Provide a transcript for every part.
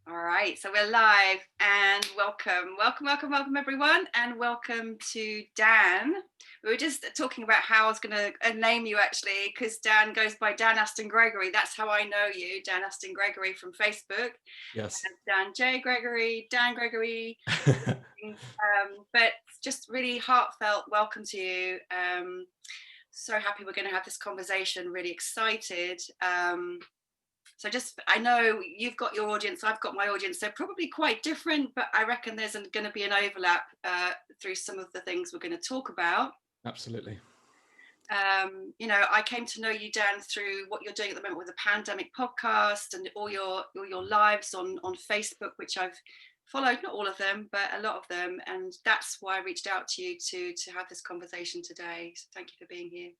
All right, so we're live and welcome everyone, and welcome to Dan. We were just talking about how I was going to name you actually, because Dan goes by Dan Astin-Gregory. That's how I know you, Dan Astin-Gregory from Facebook. Yes. Dan J. Gregory, Dan Gregory. But just really heartfelt welcome to you. So happy we're going to have this conversation, really excited. So I know you've got your audience, I've got my audience. They're probably quite different, but I reckon there's going to be an overlap through some of the things we're going to talk about. Absolutely. I came to know you, Dan, through what you're doing at the moment with the Pandemic podcast and all your lives on Facebook, which I've followed, not all of them, but a lot of them. And that's why I reached out to you to have this conversation today. So thank you for being here.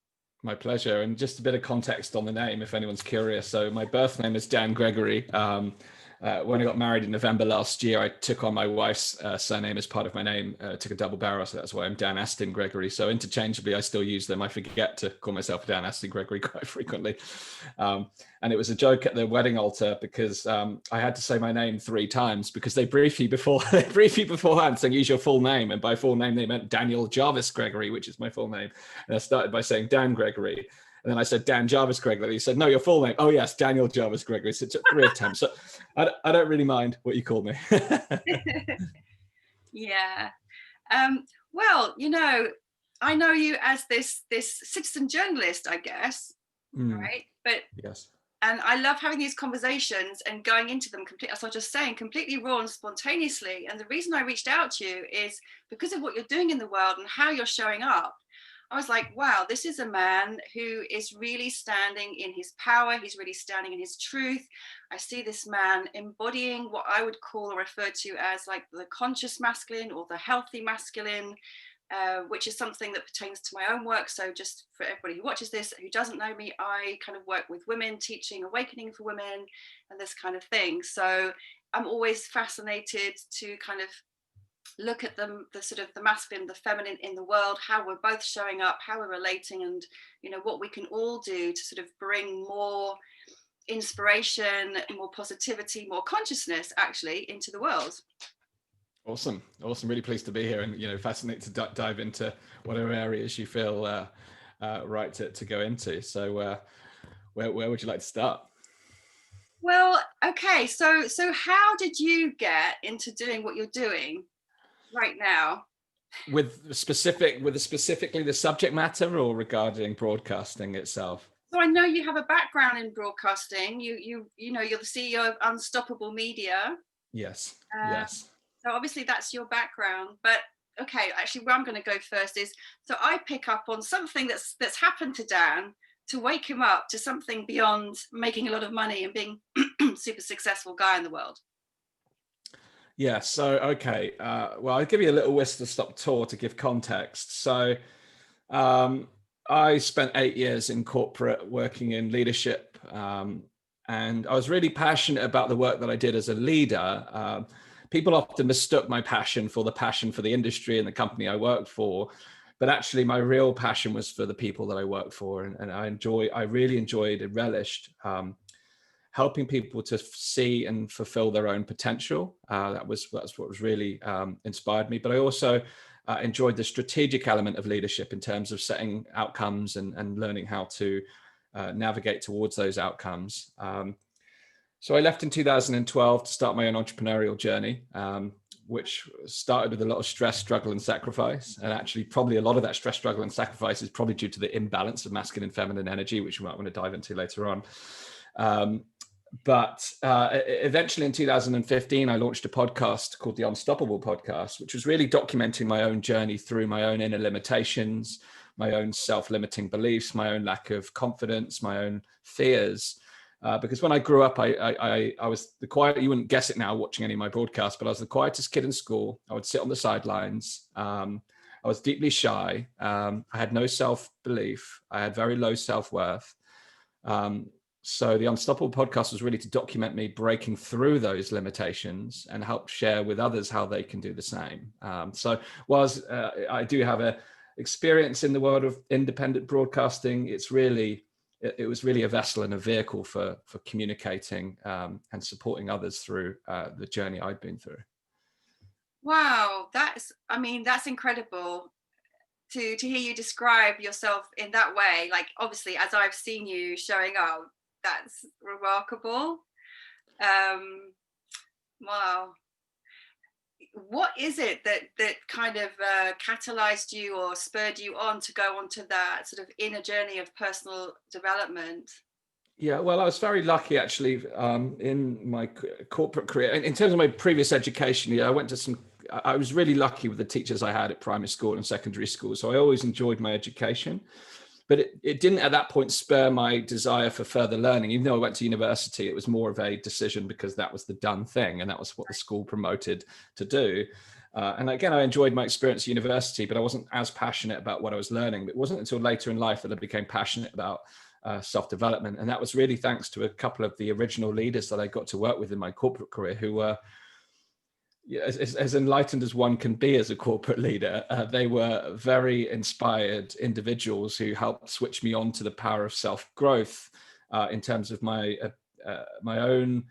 My pleasure. And just a bit of context on the name, if anyone's curious. So my birth name is Dan Gregory. When I got married in November last year, I took on my wife's surname as part of my name, took a double barrel. So that's why I'm Dan Astin-Gregory. So interchangeably, I still use them. I forget to call myself Dan Astin-Gregory quite frequently. And it was a joke at the wedding altar because I had to say my name 3 times because they brief you beforehand saying use your full name. And by full name, they meant Daniel Jarvis Gregory, which is my full name. And I started by saying Dan Gregory. And then I said, Dan Jarvis Gregory. He said, no, your full name. Oh, yes, Daniel Jarvis Gregory. So it took 3 attempts. So I don't really mind what you call me. Yeah. Well, I know you as this citizen journalist, I guess, right? But yes. And I love having these conversations and going into them completely, as I was just saying, completely raw and spontaneously. And the reason I reached out to you is because of what you're doing in the world and how you're showing up. I was like, wow, this is a man who is really standing in his power. He's really standing in his truth. I see this man embodying what I would call or refer to as like the conscious masculine or the healthy masculine, which is something that pertains to my own work. So just for everybody who watches this, who doesn't know me, I kind of work with women, teaching awakening for women and this kind of thing. So I'm always fascinated to kind of look at the sort of the masculine, the feminine in the world, how we're both showing up, how we're relating, and what we can all do to sort of bring more inspiration, more positivity, more consciousness actually into the world. Awesome. Really pleased to be here, and fascinated to dive into whatever areas you feel right to go into. So where would you like to start? Well, okay, so how did you get into doing what you're doing right now? With specifically the subject matter, or regarding broadcasting itself? So I know you have a background in broadcasting. You're the CEO of Unstoppable Media. Yes. Yes. So obviously that's your background. But okay, actually, where I'm going to go first is, so I pick up on something that's happened to Dan to wake him up to something beyond making a lot of money and being a super successful guy in the world. Yeah, so, okay. Well, I'll give you a little whistle-stop tour to give context. So I spent 8 years in corporate working in leadership, and I was really passionate about the work that I did as a leader. People often mistook my passion for the industry and the company I worked for. But actually, my real passion was for the people that I worked for. And I really enjoyed and relished helping people to see and fulfill their own potential. That's what was really inspired me. But I also enjoyed the strategic element of leadership in terms of setting outcomes and learning how to navigate towards those outcomes. So I left in 2012 to start my own entrepreneurial journey, which started with a lot of stress, struggle, and sacrifice. And actually, probably a lot of that stress, struggle, and sacrifice is probably due to the imbalance of masculine and feminine energy, which we might want to dive into later on. But eventually in 2015, I launched a podcast called the Unstoppable Podcast, which was really documenting my own journey through my own inner limitations, my own self-limiting beliefs, my own lack of confidence, my own fears. Because when I grew up, I was the quiet, you wouldn't guess it now watching any of my broadcasts, but I was the quietest kid in school. I would sit on the sidelines. I was deeply shy. I had no self-belief. I had very low self-worth. So the Unstoppable Podcast was really to document me breaking through those limitations and help share with others how they can do the same. So whilst I do have a experience in the world of independent broadcasting, it's it was really a vessel and a vehicle for communicating and supporting others through the journey I'd been through. Wow, that's incredible to hear you describe yourself in that way. Like, obviously, as I've seen you showing up, that's remarkable. Wow. What is it that kind of catalyzed you or spurred you on to go onto that sort of inner journey of personal development? Yeah, well, I was very lucky actually in my corporate career. In terms of my previous education, yeah, I was really lucky with the teachers I had at primary school and secondary school. So I always enjoyed my education, but it didn't at that point spur my desire for further learning. Even though I went to university, it was more of a decision because that was the done thing. And that was what the school promoted to do. And again, I enjoyed my experience at university, but I wasn't as passionate about what I was learning. It wasn't until later in life that I became passionate about self-development. And that was really thanks to a couple of the original leaders that I got to work with in my corporate career who were as enlightened as one can be as a corporate leader. They were very inspired individuals who helped switch me on to the power of self-growth in terms of my own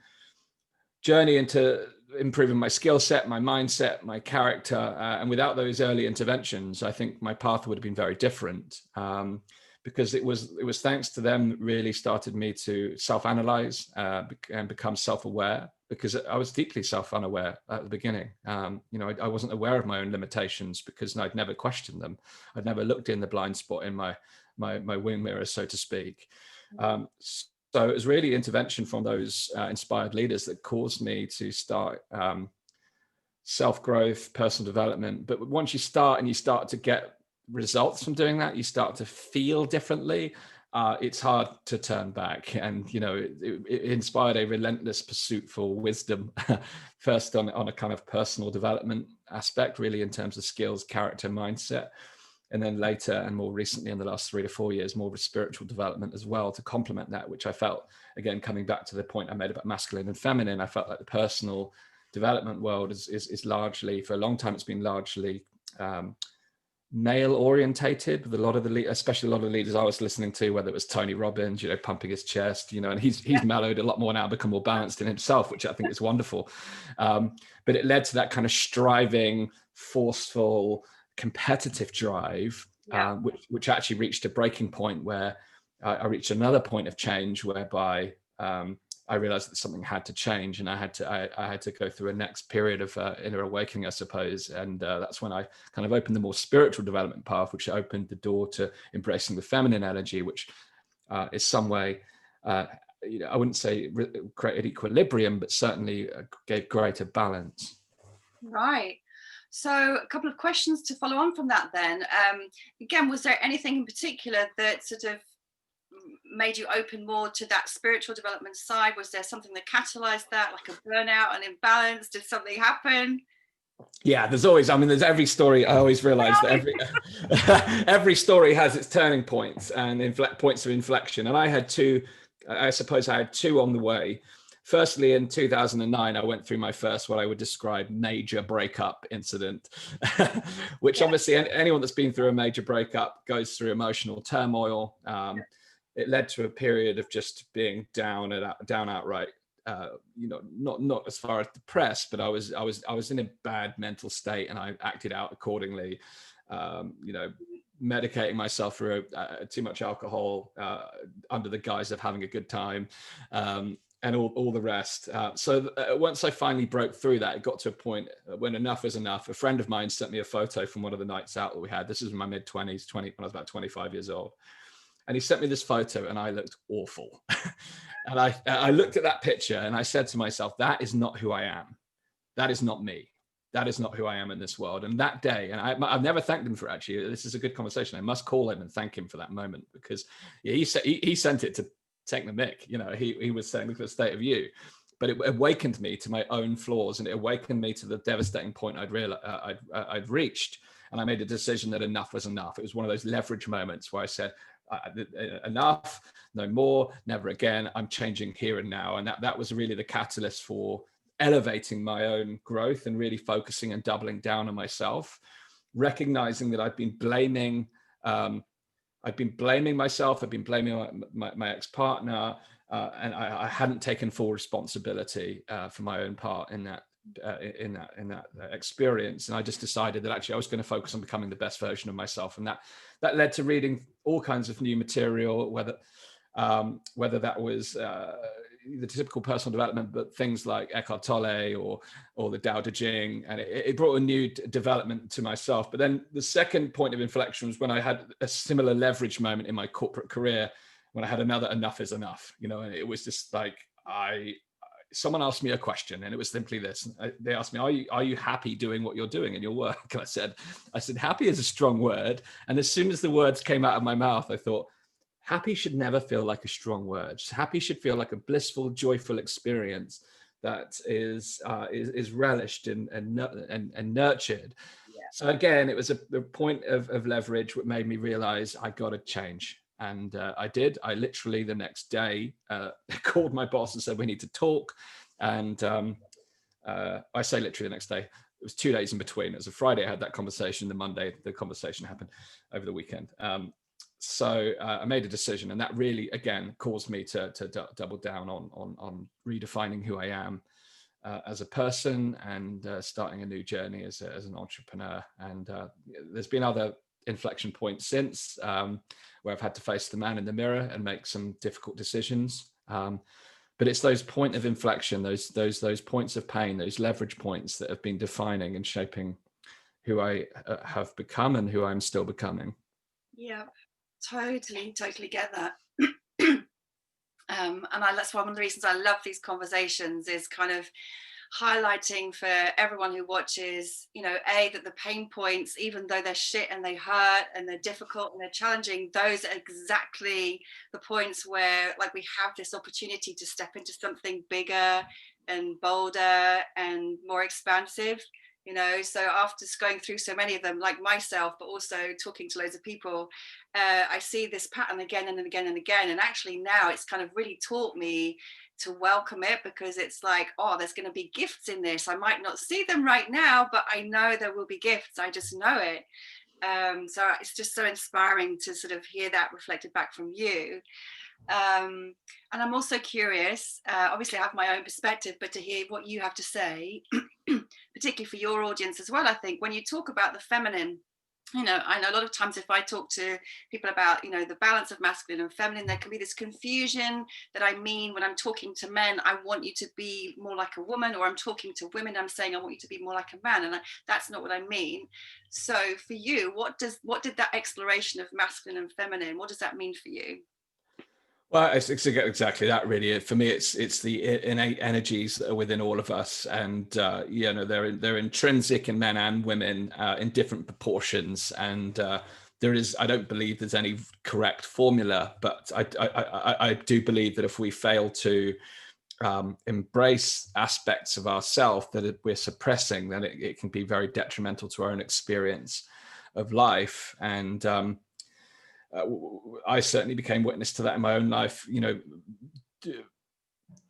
journey into improving my skill set, my mindset, my character. And without those early interventions, I think my path would have been very different. Because it was thanks to them that really started me to self-analyze and become self-aware, because I was deeply self-unaware at the beginning. I wasn't aware of my own limitations because I'd never questioned them. I'd never looked in the blind spot in my wing mirror, so to speak. So it was really intervention from those inspired leaders that caused me to start self-growth, personal development. But once you start and you start to get results from doing that, you start to feel differently, it's hard to turn back. And it inspired a relentless pursuit for wisdom first on a kind of personal development aspect, really in terms of skills, character, mindset, and then later and more recently in the last 3 to 4 years, more of a spiritual development as well to complement that, which I felt, again, coming back to the point I made about masculine and feminine, I felt like the personal development world is largely, for a long time, it's been largely male orientated, with especially a lot of the leaders I was listening to, whether it was Tony Robbins, pumping his chest, and he's mellowed a lot more now, become more balanced in himself, which I think is wonderful. But it led to that kind of striving, forceful, competitive drive, which actually reached a breaking point where I reached another point of change whereby I realized that something had to change, and I had to go through a next period of inner awakening, I suppose. And that's when I kind of opened the more spiritual development path, which opened the door to embracing the feminine energy, which is some way, I wouldn't say created equilibrium, but certainly gave greater balance. Right. So a couple of questions to follow on from that then. Again, was there anything in particular that sort of made you open more to that spiritual development side? Was there something that catalyzed that, like a burnout, an imbalance? Did something happen? Yeah, there's every story. I always realize that every story has its turning points and points of inflection. And I had two on the way. Firstly, in 2009, I went through my first, what I would describe, major breakup incident, which obviously anyone that's been through a major breakup goes through emotional turmoil. It led to a period of just being down outright. Not as far as depressed, but I was in a bad mental state, and I acted out accordingly. Medicating myself through too much alcohol under the guise of having a good time, and all the rest. So once I finally broke through that, it got to a point when enough was enough. A friend of mine sent me a photo from one of the nights out that we had. This is in my mid-20s, when I was about 25 years old. And he sent me this photo, and I looked awful. And I looked at that picture, and I said to myself, that is not who I am. That is not me. That is not who I am in this world. And that day, and I've never thanked him for it, actually. This is a good conversation. I must call him and thank him for that moment, because he sent it to take the mick. He was saying, look at the state of you. But it awakened me to my own flaws, and it awakened me to the devastating point I'd reached. And I made a decision that enough was enough. It was one of those leverage moments where I said, enough, no more, never again. I'm changing here and now. And that was really the catalyst for elevating my own growth and really focusing and doubling down on myself, recognizing that I've been blaming I'd been blaming myself. I'd been blaming my ex-partner, and I hadn't taken full responsibility for my own part in that experience. And I just decided that actually I was going to focus on becoming the best version of myself, and that led to reading all kinds of new material, whether that was the typical personal development, but things like Eckhart Tolle or the Tao Te Ching, and it brought a new development to myself. But then the second point of inflection was when I had a similar leverage moment in my corporate career, when I had another enough is enough, and it was just like someone asked me a question, and it was simply this. They asked me, are you happy doing what you're doing in your work? And I said, happy is a strong word. And as soon as the words came out of my mouth, I thought, happy should never feel like a strong word. Happy should feel like a blissful, joyful experience that is relished and nurtured. Yeah. So again, it was a point of leverage what made me realize I got to change. And I did. I literally the next day called my boss and said, we need to talk. And I say literally the next day. It was 2 days in between. It was a Friday I had that conversation. The Monday, the conversation happened over the weekend. So I made a decision, and that really, again, caused me to double down on redefining who I am as a person, and starting a new journey as an entrepreneur. And there's been other inflection points since, where I've had to face the man in the mirror and make some difficult decisions. But it's those point of inflection, those points of pain, those leverage points that have been defining and shaping who I have become and who I'm still becoming. Yeah. Totally get that. And that's one of the reasons I love these conversations, is kind of highlighting for everyone who watches, that the pain points, even though they're shit and they hurt and they're difficult and they're challenging, those are exactly the points where we have this opportunity to step into something bigger and bolder and more expansive. So after going through so many of them, like myself, but also talking to loads of people, I see this pattern again and again and again. And actually now it's kind of really taught me to welcome it, because it's like, oh, there's going to be gifts in this. I might not see them right now, but I know there will be gifts. I just know it. So it's just so inspiring to sort of hear that reflected back from you. And I'm also curious, obviously I have my own perspective, but to hear what you have to say, particularly for your audience as well. I think when you talk about the feminine, I know a lot of times if I talk to people about, the balance of masculine and feminine, there can be this confusion that I mean when I'm talking to men, I want you to be more like a woman, or I'm talking to women, I'm saying I want you to be more like a man, and that's not what I mean. So for you, what did that exploration of masculine and feminine, what does that mean for you? Well, it's exactly that, really. For me, it's the innate energies that are within all of us, and they're intrinsic in men and women in different proportions. And I don't believe there's any correct formula, but I do believe that if we fail to embrace aspects of ourselves that we're suppressing, then it can be very detrimental to our own experience of life. And I certainly became witness to that in my own life,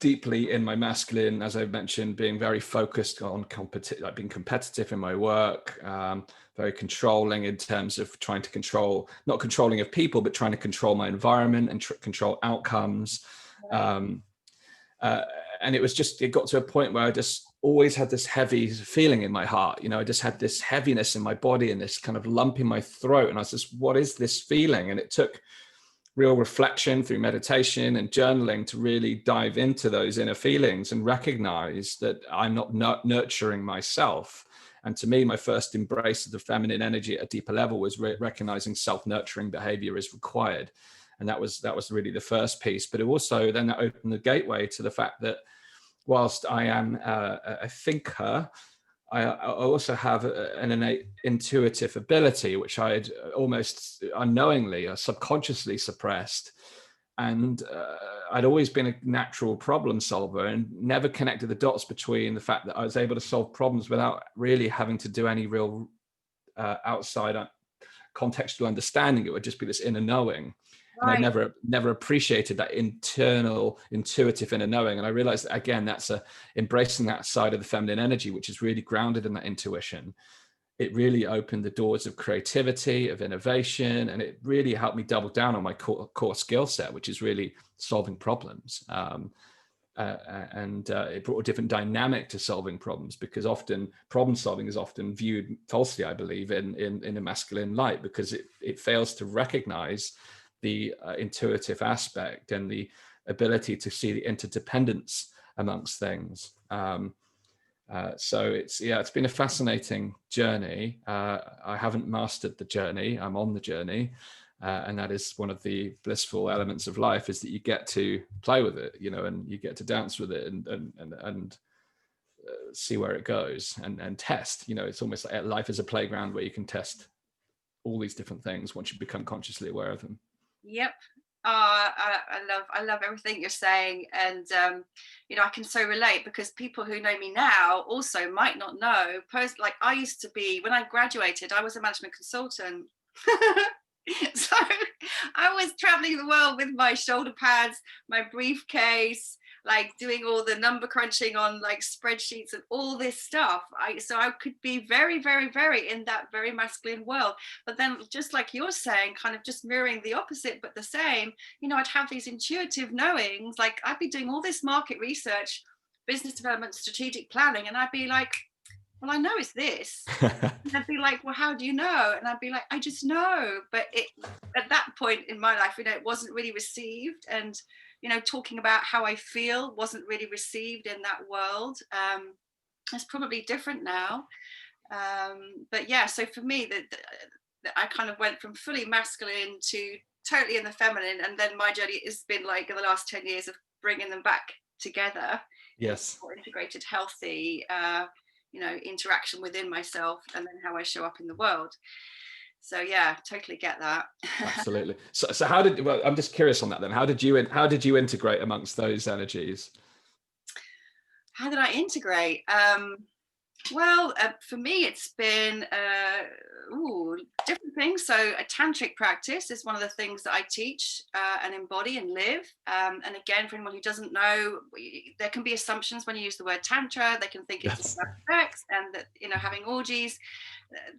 deeply in my masculine, as I've mentioned, being very focused on being competitive in my work, very controlling in terms of trying to control, not controlling of people, but trying to control my environment and control outcomes. Right. And it got to a point where I just always had this heavy feeling in my heart. I just had this heaviness in my body and this kind of lump in my throat. And I was just, what is this feeling? And it took real reflection through meditation and journaling to really dive into those inner feelings and recognize that I'm not nurturing myself. And to me, my first embrace of the feminine energy at a deeper level was recognizing self-nurturing behavior is required. And that was really the first piece. But it also then that opened the gateway to the fact that whilst I am a thinker, I also have an innate intuitive ability, which I had almost unknowingly or subconsciously suppressed. And I'd always been a natural problem solver and never connected the dots between the fact that I was able to solve problems without really having to do any real outside contextual understanding. It would just be this inner knowing. Right. And I never appreciated that internal, intuitive inner knowing. And I realized that, again, that's embracing that side of the feminine energy, which is really grounded in that intuition, it really opened the doors of creativity, of innovation, and it really helped me double down on my core skill set, which is really solving problems. And it brought a different dynamic to solving problems, because often problem solving is often viewed falsely, I believe, in a masculine light, because it fails to recognize the intuitive aspect and the ability to see the interdependence amongst things. So it's been a fascinating journey. I haven't mastered the journey. I'm on the journey. And that is one of the blissful elements of life, is that you get to play with it, and you get to dance with it and see where it goes and test. It's almost like life is a playground where you can test all these different things once you become consciously aware of them. Yep. I love everything you're saying, and I can so relate, because people who know me now also might not know. Like, I used to be, when I graduated, I was a management consultant. So I was traveling the world with my shoulder pads, my briefcase, like doing all the number crunching on like spreadsheets and all this stuff. So I could be very, very, very in that very masculine world. But then, just like you're saying, kind of just mirroring the opposite, but the same, I'd have these intuitive knowings. Like, I'd be doing all this market research, business development, strategic planning, and I'd be like, well, I know it's this. And I'd be like, well, how do you know? And I'd be like, I just know. But at that point in my life, it wasn't really received. And, talking about how I feel wasn't really received in that world. It's probably different now. But yeah, so for me, I kind of went from fully masculine to totally in the feminine. And then my journey has been like in the last 10 years of bringing them back together. Yes. More integrated, healthy, interaction within myself, and then how I show up in the world. So yeah, totally get that. Absolutely. So I'm just curious on that then. How did you integrate amongst those energies? How did I integrate? Well, for me, it's been different things. So a tantric practice is one of the things that I teach and embody and live. And again, for anyone who doesn't know, there can be assumptions when you use the word tantra. They can think it's sex, and that, having orgies.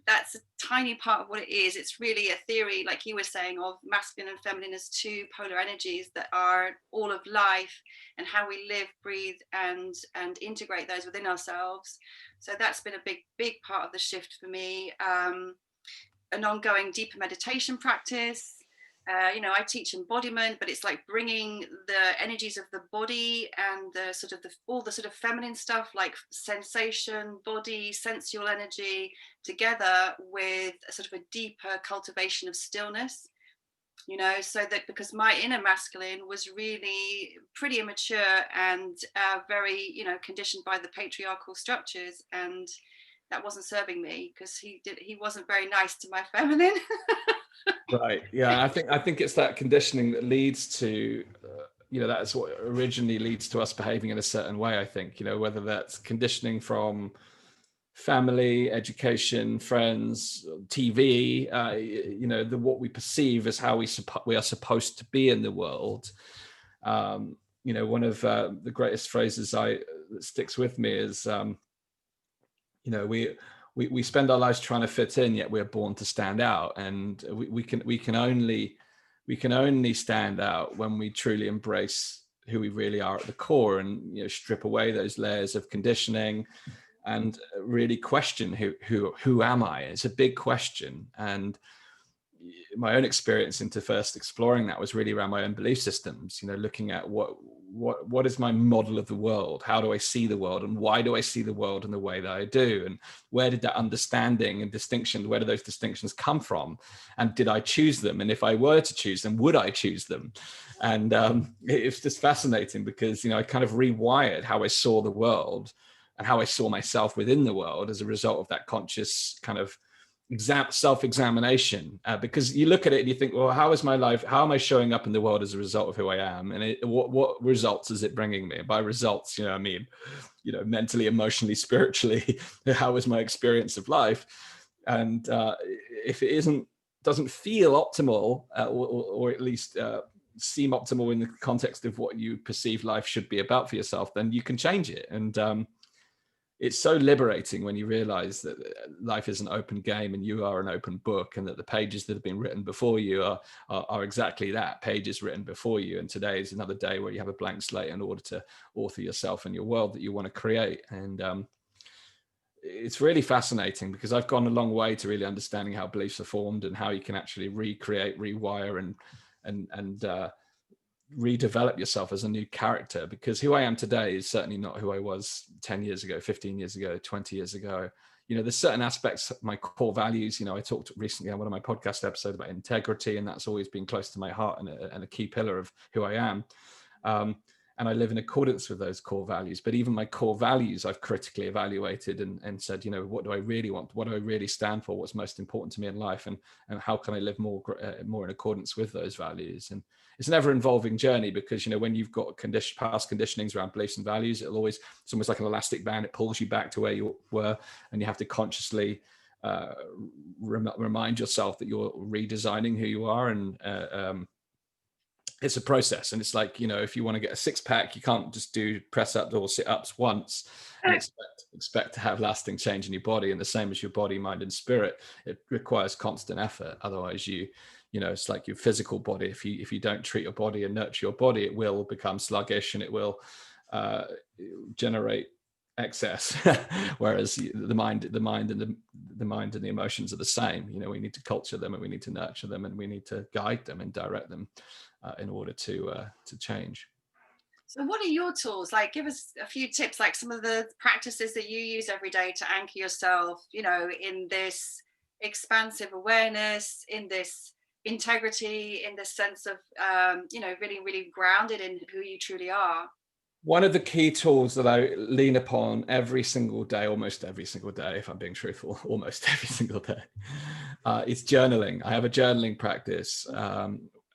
That's a tiny part of what it is. It's really a theory, like you were saying, of masculine and feminine as two polar energies that are all of life, and how we live, breathe, and integrate those within ourselves. So that's been a big part of the shift for me. An ongoing deeper meditation practice. I teach embodiment, but it's like bringing the energies of the body and all the sort of feminine stuff, like sensation, body, sensual energy, together with a sort of a deeper cultivation of stillness. So that, because my inner masculine was really pretty immature and very, conditioned by the patriarchal structures, and that wasn't serving me, because he wasn't very nice to my feminine. Right. Yeah. I think it's that conditioning that leads to, that's what originally leads to us behaving in a certain way. I think, whether that's conditioning from family, education, friends, TV, what we perceive as how we are supposed to be in the world. One of the greatest phrases that sticks with me is, we spend our lives trying to fit in, yet we're born to stand out. And we can only stand out when we truly embrace who we really are at the core, and strip away those layers of conditioning and really question who am I? It's a big question. And my own experience into first exploring that was really around my own belief systems, looking at what is my model of the world? How do I see the world? And why do I see the world in the way that I do? And where did that understanding and distinction, where do those distinctions come from? And did I choose them? And if I were to choose them, would I choose them? And it's just fascinating, because, I kind of rewired how I saw the world and how I saw myself within the world as a result of that conscious kind of self-examination, because you look at it and you think, well, how is my life? How am I showing up in the world as a result of who I am? And what results is it bringing me? By results, I mean, mentally, emotionally, spiritually, how is my experience of life? And if it doesn't feel optimal, or at least seem optimal in the context of what you perceive life should be about for yourself, then you can change it. And it's so liberating when you realize that life is an open game and you are an open book, and that the pages that have been written before you are exactly that, pages written before you. And today is another day where you have a blank slate in order to author yourself and your world that you want to create. And it's really fascinating, because I've gone a long way to really understanding how beliefs are formed and how you can actually recreate, rewire, and redevelop yourself as a new character. Because who I am today is certainly not who I was 10 years ago, 15 years ago, 20 years ago. There's certain aspects of my core values. I talked recently on one of my podcast episodes about integrity, and that's always been close to my heart and a key pillar of who I am. And I live in accordance with those core values. But even my core values, I've critically evaluated and said, what do I really want? What do I really stand for? What's most important to me in life? And how can I live more in accordance with those values? And it's an ever evolving journey, because, when you've got past conditionings around beliefs and values, it's almost like an elastic band. It pulls you back to where you were, and you have to consciously remind yourself that you're redesigning who you are. And it's a process. And it's like, if you want to get a six pack, you can't just do press ups or sit ups once and expect to have lasting change in your body. And the same as your body, mind, and spirit, it requires constant effort. Otherwise it's like your physical body. If you don't treat your body and nurture your body, it will become sluggish, and it will generate excess. Whereas the mind and the emotions are the same. We need to culture them, and we need to nurture them, and we need to guide them and direct them in order to change. So what are your tools? Like, give us a few tips, like some of the practices that you use every day to anchor yourself, in this expansive awareness, in this integrity, in this sense of, really, really grounded in who you truly are. One of the key tools that I lean upon every single day, almost every single day, if I'm being truthful, almost every single day, is journaling. I have a journaling practice,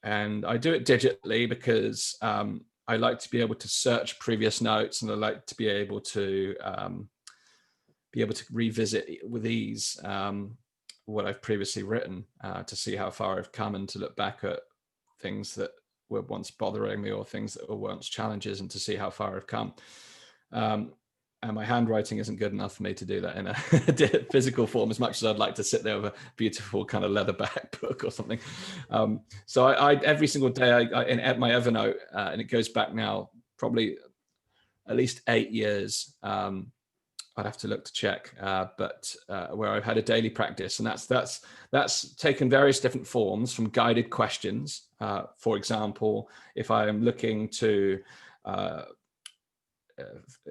and I do it digitally because I like to be able to search previous notes, and I like to be able to revisit with ease what I've previously written, to see how far I've come, and to look back at things that were once bothering me, or things that were once challenges, and to see how far I've come. And my handwriting isn't good enough for me to do that in a physical form, as much as I'd like to sit there with a beautiful kind of leatherback book or something. So I every single day I at my Evernote, and it goes back now probably at least 8 years. I'd have to look to check, but where I've had a daily practice, and that's taken various different forms, from guided questions. For example, if I am looking to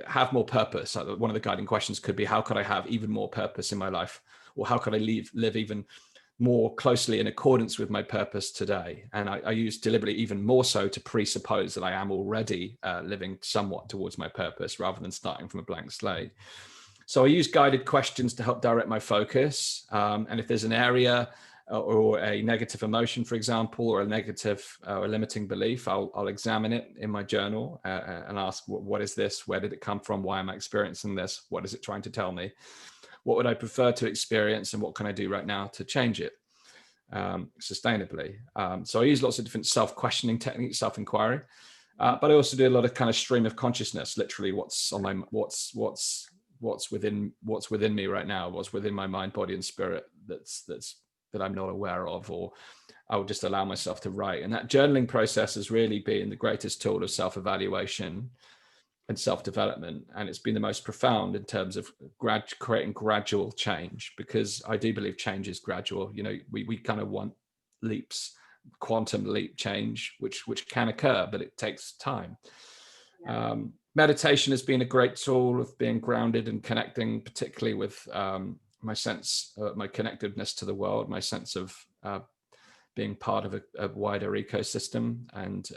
have more purpose, one of the guiding questions could be, how could I have even more purpose in my life? Or how could I live even more closely in accordance with my purpose today? And I use deliberately even more so to presuppose that I am already living somewhat towards my purpose, rather than starting from a blank slate. So I use guided questions to help direct my focus. And if there's an area or a negative emotion, for example, or a negative or a limiting belief, I'll examine it in my journal and ask, what is this? Where did it come from? Why am I experiencing this? What is it trying to tell me? What would I prefer to experience, and what can I do right now to change it sustainably? So I use lots of different self-questioning techniques, self-inquiry, but I also do a lot of kind of stream of consciousness, literally what's within me right now, what's within my mind, body, and spirit that I'm not aware of, or I would just allow myself to write. And that journaling process has really been the greatest tool of self-evaluation and self-development. And it's been the most profound in terms of creating gradual change, because I do believe change is gradual. We kind of want leaps, quantum leap change, which can occur, but it takes time. Yeah. Meditation has been a great tool of being grounded and connecting, particularly with my sense, my connectedness to the world, my sense of being part of a wider ecosystem, and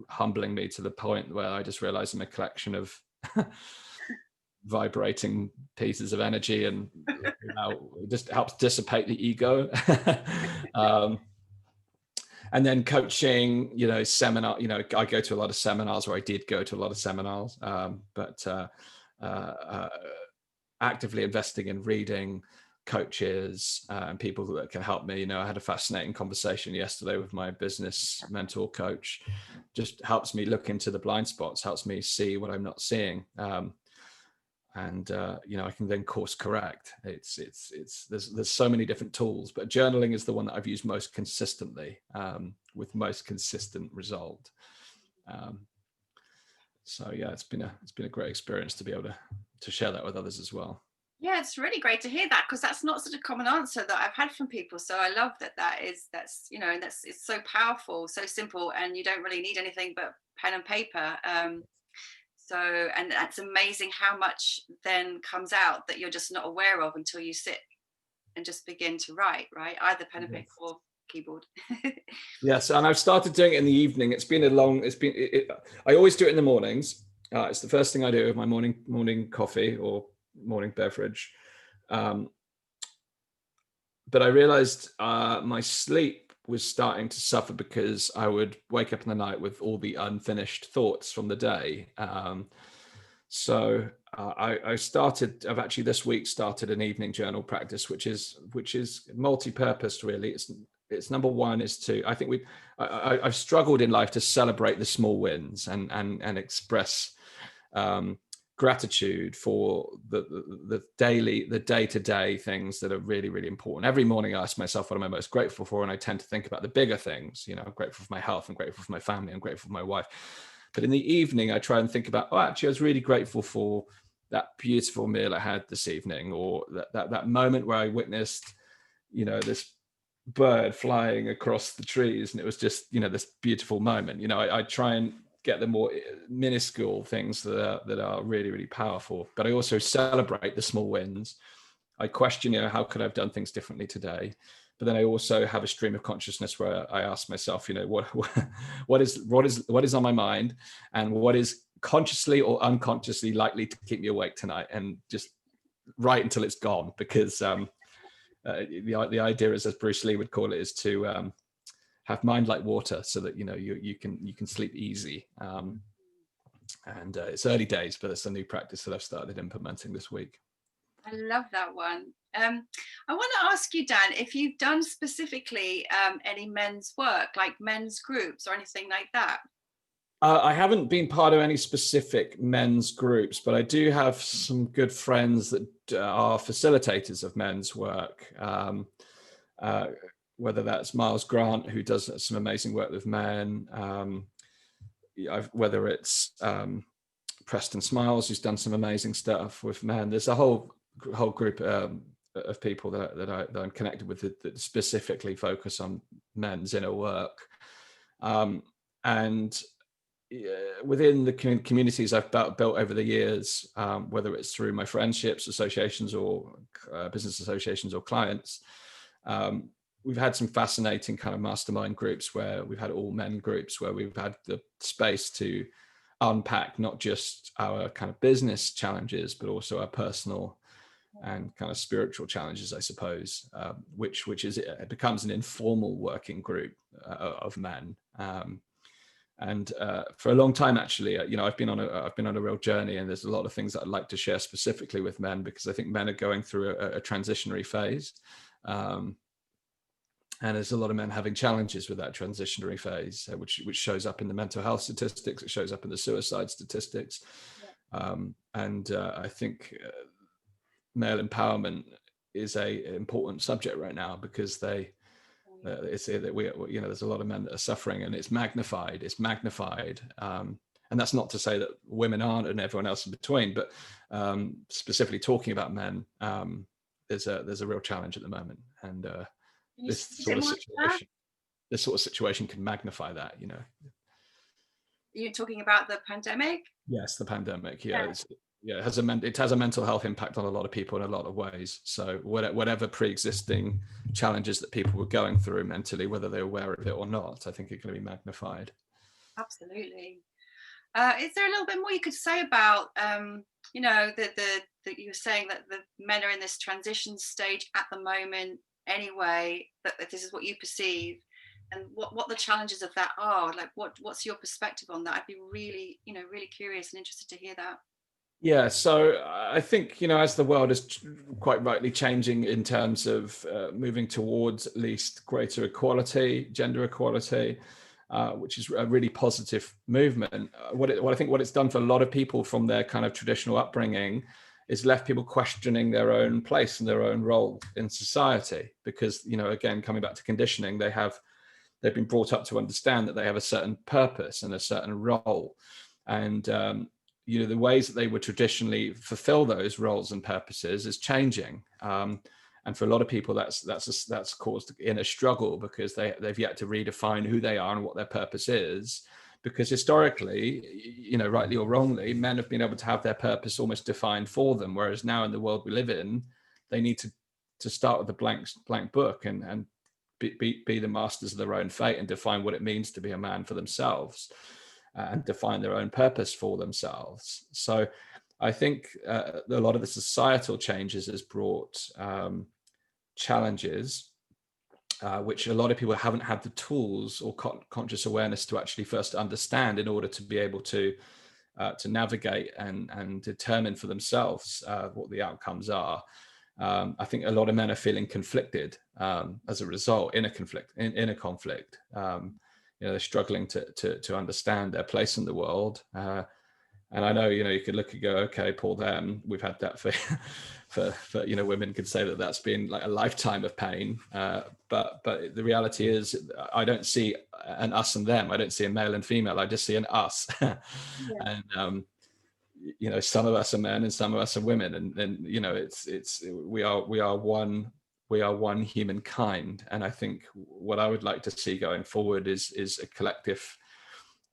humbling me to the point where I just realized I'm a collection of vibrating pieces of energy, and it just helps dissipate the ego. And then coaching, seminar, I go to a lot of seminars, or I did go to a lot of seminars, but actively investing in reading coaches and people that can help me. I had a fascinating conversation yesterday with my business mentor coach. Just helps me look into the blind spots, helps me see what I'm not seeing. and I can then course correct. There's so many different tools, but journaling is the one that I've used most consistently, with most consistent result. So yeah, it's been a great experience to be able to share that with others as well. Yeah, it's really great to hear that, because that's not such a common answer that I've had from people. So I love it's so powerful, so simple, and you don't really need anything but pen and paper. And that's amazing how much then comes out that you're just not aware of until you sit and just begin to write, right? Either pen and paper or keyboard. Yes, and I've started doing it in the evening. I always do it in the mornings. It's the first thing I do with my morning coffee or morning beverage. But I realized my sleep was starting to suffer because I would wake up in the night with all the unfinished thoughts from the day. I've actually this week started an evening journal practice, which is multi-purposed really. It's number one is I've struggled in life to celebrate the small wins and express gratitude for the day-to-day things that are really, really important. Every morning I ask myself what am I most grateful for, and I tend to think about the bigger things. I'm grateful for my health, I'm grateful for my family, I'm grateful for my wife. But in the evening I try and think about, actually I was really grateful for that beautiful meal I had this evening, or that moment where I witnessed this bird flying across the trees, and it was just this beautiful moment. I try and get the more minuscule things that are really, really powerful, but I also celebrate the small wins. I question how could I have done things differently today, but then I also have a stream of consciousness where I ask myself, what is on my mind, and what is consciously or unconsciously likely to keep me awake tonight, and just write until it's gone, because the idea is, as Bruce Lee would call it, is to have mind like water, so that you can sleep easy. And it's early days, but it's a new practice that I've started implementing this week. I love that one. I want to ask you, Dan, if you've done specifically any men's work, like men's groups or anything like that. I haven't been part of any specific men's groups, but I do have some good friends that are facilitators of men's work. Whether that's Miles Grant, who does some amazing work with men, whether it's Preston Smiles, who's done some amazing stuff with men. There's a whole group of people that I'm connected with that specifically focus on men's inner work. And within the communities I've built over the years, whether it's through my friendships, associations, or business associations or clients, we've had some fascinating kind of mastermind groups where we've had all men groups where we've had the space to unpack not just our kind of business challenges, but also our personal and kind of spiritual challenges, I suppose, which it becomes an informal working group of men. And for a long time, actually, I've been on a real journey, and there's a lot of things that I'd like to share specifically with men, because I think men are going through a transitionary phase. And there's a lot of men having challenges with that transitionary phase, which shows up in the mental health statistics, it shows up in the suicide statistics. And I think male empowerment is a important subject right now, because there's a lot of men that are suffering, and it's magnified. And that's not to say that women aren't, and everyone else in between, but specifically talking about men, there's a real challenge at the moment. And this sort of situation can magnify that. You're talking about the pandemic? Yes, the pandemic. It has a mental health impact on a lot of people in a lot of ways. So whatever pre-existing challenges that people were going through mentally, whether they're aware of it or not, I think it can be magnified. Absolutely. Is there a little bit more you could say about, that you were saying that the men are in this transition stage at the moment anyway, that this is what you perceive, and what the challenges of that are? Like, what's your perspective on that? I'd be really, really curious and interested to hear that. Yeah, so I think, as the world is quite rightly changing in terms of moving towards at least greater equality, gender equality, which is a really positive movement. What I think it's done for a lot of people from their kind of traditional upbringing it's left people questioning their own place and their own role in society, because, you know, again, coming back to conditioning, they've been brought up to understand that they have a certain purpose and a certain role. And, you know, the ways that they would traditionally fulfill those roles and purposes is changing. And for a lot of people, that's caused inner struggle, because they've yet to redefine who they are and what their purpose is. Because historically, you know, rightly or wrongly, men have been able to have their purpose almost defined for them. Whereas now, in the world we live in, they need to start with a blank book and be the masters of their own fate and define what it means to be a man for themselves, and define their own purpose for themselves. So I think a lot of the societal changes has brought challenges, which a lot of people haven't had the tools or conscious awareness to actually first understand in order to be able to navigate and determine for themselves what the outcomes are. I think a lot of men are feeling conflicted as a result, in a conflict. You know, they're struggling to understand their place in the world. And I know, you know, you could look and go, okay, poor them. We've had that for you know, women could say that that's been like a lifetime of pain. But the reality is, I don't see an us and them. I don't see a male and female. I just see an us. Yeah. And you know, some of us are men and some of us are women, and you know, we are one humankind. And I think what I would like to see going forward is a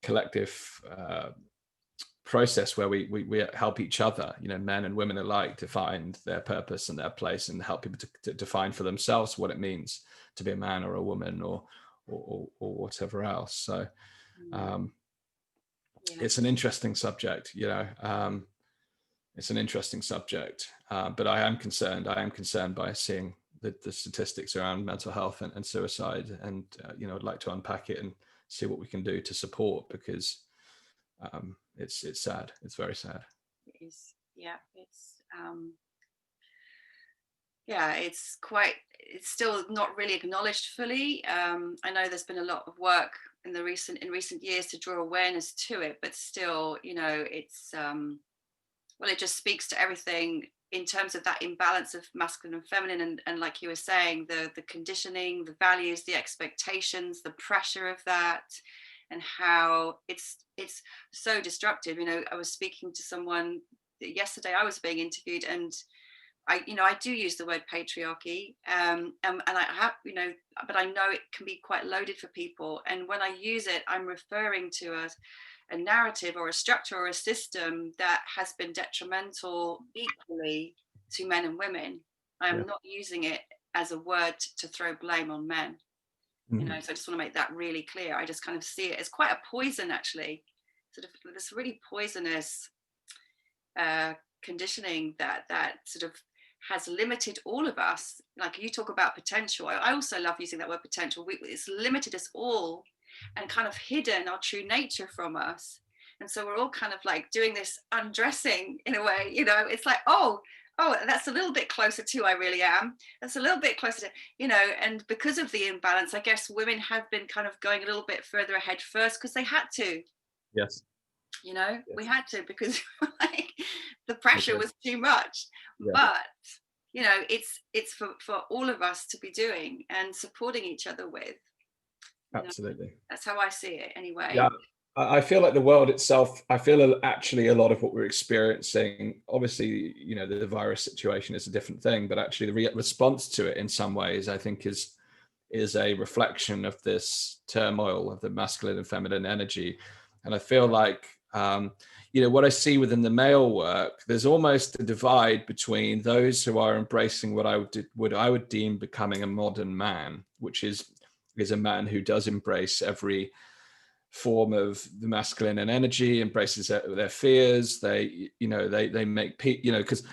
collective process where we help each other, you know, men and women alike, to find their purpose and their place, and help people to define for themselves what it means to be a man or a woman or whatever else. So it's an interesting subject, you know. It's an interesting subject, but I am concerned by seeing the statistics around mental health and suicide, and you know, I'd like to unpack it and see what we can do to support, because it's sad. It's very sad. It is. Yeah, it's still not really acknowledged fully. I know there's been a lot of work in recent years to draw awareness to it, but still, you know, it's well, it just speaks to everything in terms of that imbalance of masculine and feminine, and like you were saying, the conditioning, the values, the expectations, the pressure of that, and how it's so destructive. You know, I was speaking to someone yesterday, I was being interviewed, and I do use the word patriarchy, and I have, you know, but I know it can be quite loaded for people. And when I use it, I'm referring to a narrative or a structure or a system that has been detrimental equally to men and women. I am not using it as a word to throw blame on men. Mm-hmm. You know, so I just want to make that really clear. I just kind of see it as quite a poison, actually, sort of this really poisonous conditioning that sort of has limited all of us. Like you talk about potential. I also love using that word potential. It's limited us all and kind of hidden our true nature from us. And so we're all kind of like doing this undressing in a way, you know. It's like, oh, that's a little bit closer to who I really am. That's a little bit closer to, you know, and because of the imbalance, I guess women have been kind of going a little bit further ahead first because they had to. Yes. You know, yes. We had to, because like the pressure was too much. Yeah. But, you know, it's for all of us to be doing and supporting each other with. Absolutely. That's how I see it anyway. Yeah. I feel like the world itself, I feel actually a lot of what we're experiencing, obviously, you know, the virus situation is a different thing, but actually the response to it in some ways, I think is a reflection of this turmoil of the masculine and feminine energy. And I feel like, you know, what I see within the male work, there's almost a divide between those who are embracing what I would deem becoming a modern man, which is a man who does embrace every form of the masculine and energy, embraces their fears. They make peace, you know, because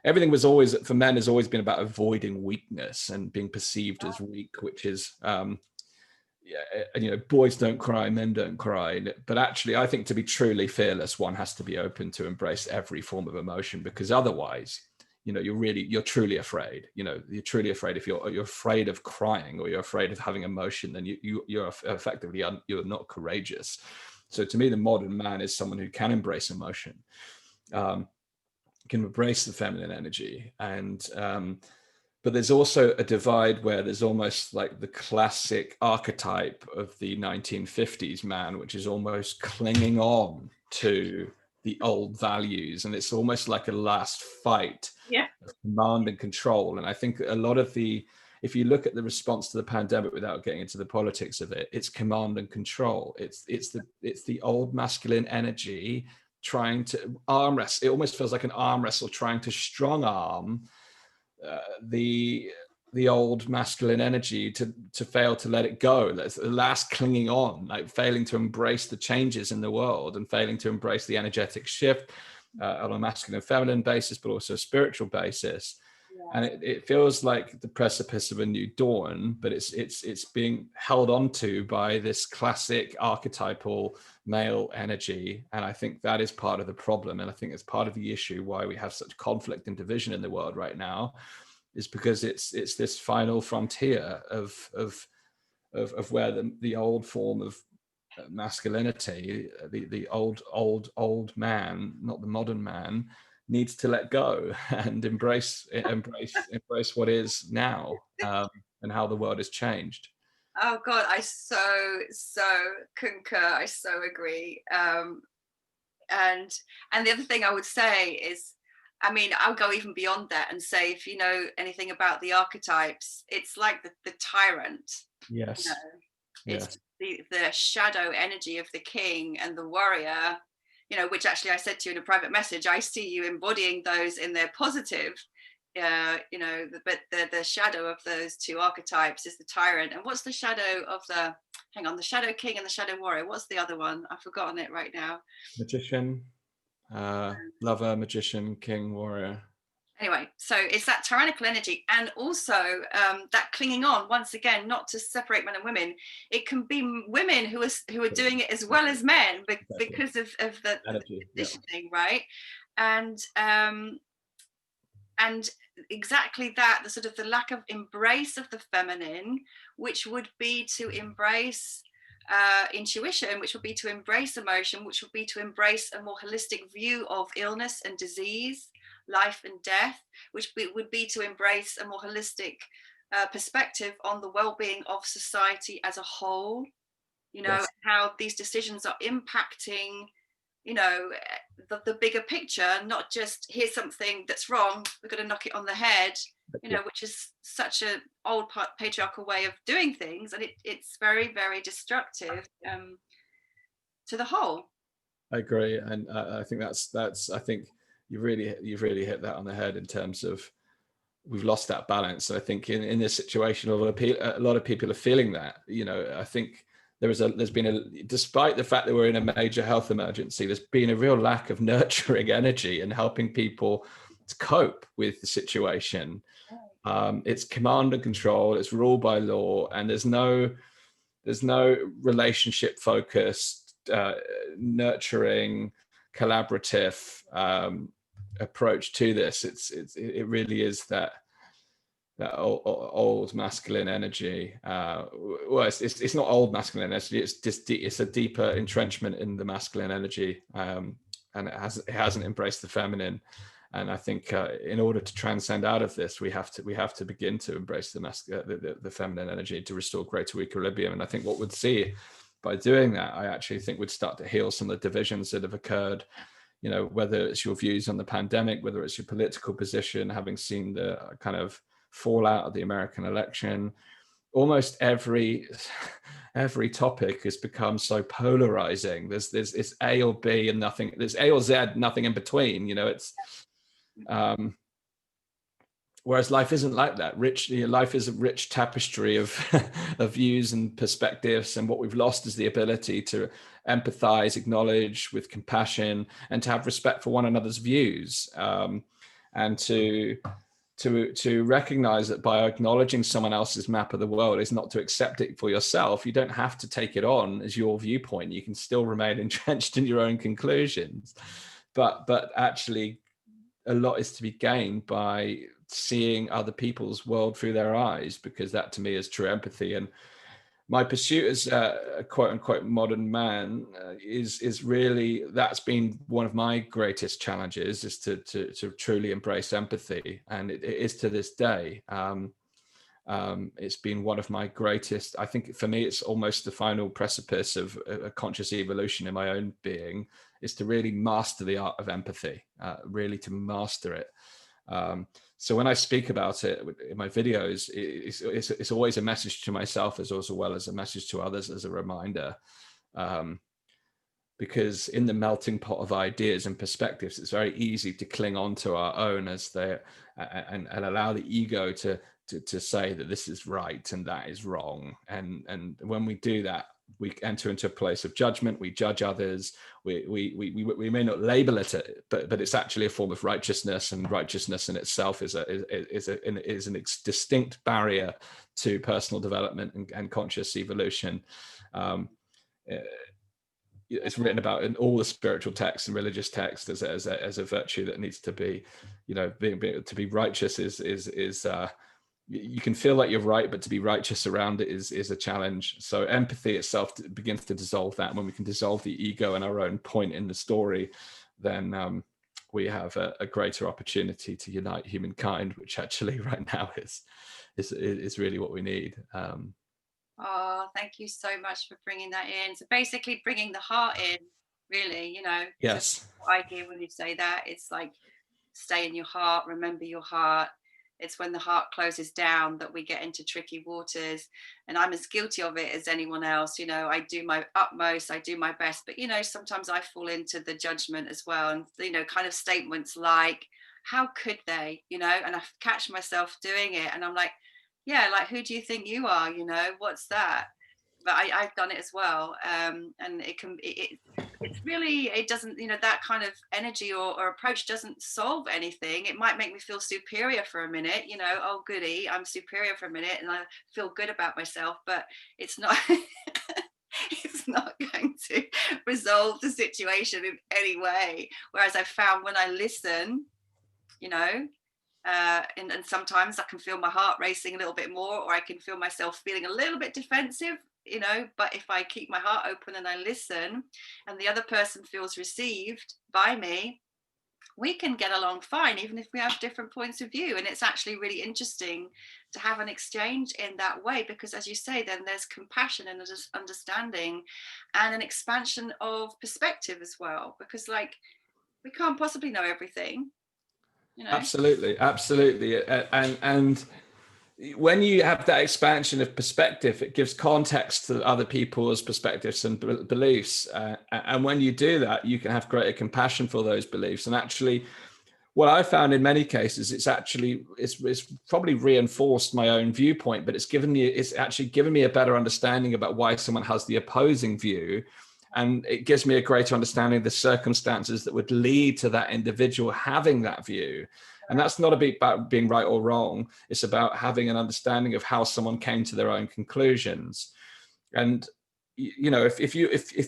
everything was always, for men, has always been about avoiding weakness and being perceived as weak, which is, you know, boys don't cry, men don't cry. But actually, I think to be truly fearless, one has to be open to embrace every form of emotion, because otherwise, you know, you're truly afraid. You know, you're truly afraid. If you're afraid of crying, or you're afraid of having emotion, then you're effectively you're not courageous. So to me, the modern man is someone who can embrace emotion. can embrace the feminine energy. And but there's also a divide where there's almost like the classic archetype of the 1950s man, which is almost clinging on to the old values, and it's almost like a last fight of command and control. And I think a lot of the, if you look at the response to the pandemic without getting into the politics of it, it's command and control. It's the old masculine energy trying to arm wrestle. It almost feels like an arm wrestle, trying to strong arm the old masculine energy to fail to let it go. That's the last clinging on, like failing to embrace the changes in the world and failing to embrace the energetic shift on a masculine and feminine basis, but also a spiritual basis. And it feels like the precipice of a new dawn, but it's being held onto by this classic archetypal male energy. And I think that is part of the problem. And I think it's part of the issue why we have such conflict and division in the world right now, is because it's this final frontier of where the old form of masculinity, the old man, not the modern man, needs to let go and embrace what is now, and how the world has changed. Oh God, I so concur. I so agree. And the other thing I would say is, I mean, I'll go even beyond that and say, if you know anything about the archetypes, it's like the tyrant. Yes. You know, it's the shadow energy of the king and the warrior, you know, which actually I said to you in a private message, I see you embodying those in their positive, you know, but the shadow of those two archetypes is the tyrant. And what's the shadow of the, hang on, the shadow king and the shadow warrior? What's the other one? I've forgotten it right now. Magician, lover, magician, king, warrior. Anyway, so it's that tyrannical energy, and also that clinging on, once again, not to separate men and women. It can be women who are doing it as well as men, because of the conditioning, right? And exactly that, the sort of the lack of embrace of the feminine, which would be to embrace intuition, which would be to embrace emotion, which would be to embrace a more holistic view of illness and disease, life and death, which would be to embrace a more holistic perspective on the well-being of society as a whole, you know, how these decisions are impacting, you know, the bigger picture, not just here's something that's wrong, we're going to knock it on the head, you know, which is such an old patriarchal way of doing things, and it's very, very destructive to the whole. I agree, and I think that's I think you've really hit that on the head in terms of we've lost that balance. And I think in this situation, a lot of people are feeling that. You know, I think there's been despite the fact that we're in a major health emergency, there's been a real lack of nurturing energy and helping people to cope with the situation. It's command and control, it's rule by law, and there's no relationship focused, nurturing, collaborative approach to this. It really is that old masculine energy. Well, it's not old masculine energy. It's just it's a deeper entrenchment in the masculine energy, and it hasn't embraced the feminine. And I think in order to transcend out of this, we have to begin to embrace the feminine energy to restore greater equilibrium. And I think what we'd see by doing that, I actually think we'd start to heal some of the divisions that have occurred. You know, whether it's your views on the pandemic, whether it's your political position, having seen the kind of fallout of the American election, almost every topic has become so polarizing. There's it's A or B and nothing. There's A or Z, nothing in between. You know, it's whereas life isn't like that. Life is a rich tapestry of of views and perspectives, and what we've lost is the ability to empathize, acknowledge with compassion, and to have respect for one another's views, and to recognize that by acknowledging someone else's map of the world is not to accept it for yourself. You don't have to take it on as your viewpoint. You can still remain entrenched in your own conclusions, but actually a lot is to be gained by seeing other people's world through their eyes, because that to me is true empathy. And my pursuit as a quote unquote modern man is really, that's been one of my greatest challenges, is to truly embrace empathy. And it is to this day. It's been one of my greatest, I think for me, it's almost the final precipice of a conscious evolution in my own being, is to really master the art of empathy, really to master it. So when I speak about it in my videos, it's always a message to myself as well as a message to others, as a reminder. Because in the melting pot of ideas and perspectives, it's very easy to cling on to our own as they and allow the ego to say that this is right and that is wrong. And when we do that, we enter into a place of judgment. We judge others. We may not label it, but it's actually a form of righteousness, and righteousness in itself is a distinct barrier to personal development and conscious evolution. It's written about in all the spiritual texts and religious texts as a virtue that needs to be, to be righteous is you can feel like you're right, but to be righteous around it is a challenge. So empathy itself begins to dissolve that. And when we can dissolve the ego and our own point in the story, then we have a greater opportunity to unite humankind, which actually right now is really what we need. Oh, thank you so much for bringing that in. So basically bringing the heart in, really, Yes. What I hear when you say that, it's like, stay in your heart, remember your heart. It's when the heart closes down that we get into tricky waters. And I'm as guilty of it as anyone else. I do my utmost, I do my best, but sometimes I fall into the judgment as well. And kind of statements like, how could they, and I catch myself doing it. And I'm like, yeah, like, who do you think you are? What's that? But I've done it as well. And it's really, it doesn't, that kind of energy or approach doesn't solve anything. It might make me feel superior for a minute, oh goody, I'm superior for a minute and I feel good about myself, but it's not, it's not going to resolve the situation in any way. Whereas I found when I listen, and sometimes I can feel my heart racing a little bit more, or I can feel myself feeling a little bit defensive, but if I keep my heart open and I listen and the other person feels received by me, we can get along fine, even if we have different points of view. And it's actually really interesting to have an exchange in that way, because as you say, then there's compassion and understanding and an expansion of perspective as well, because like, we can't possibly know everything. Absolutely. And when you have that expansion of perspective, it gives context to other people's perspectives and beliefs. And when you do that, you can have greater compassion for those beliefs. And actually, what I found in many cases, it's probably reinforced my own viewpoint, but it's actually given me a better understanding about why someone has the opposing view. And it gives me a greater understanding of the circumstances that would lead to that individual having that view. And that's not about being right or wrong. It's about having an understanding of how someone came to their own conclusions. And if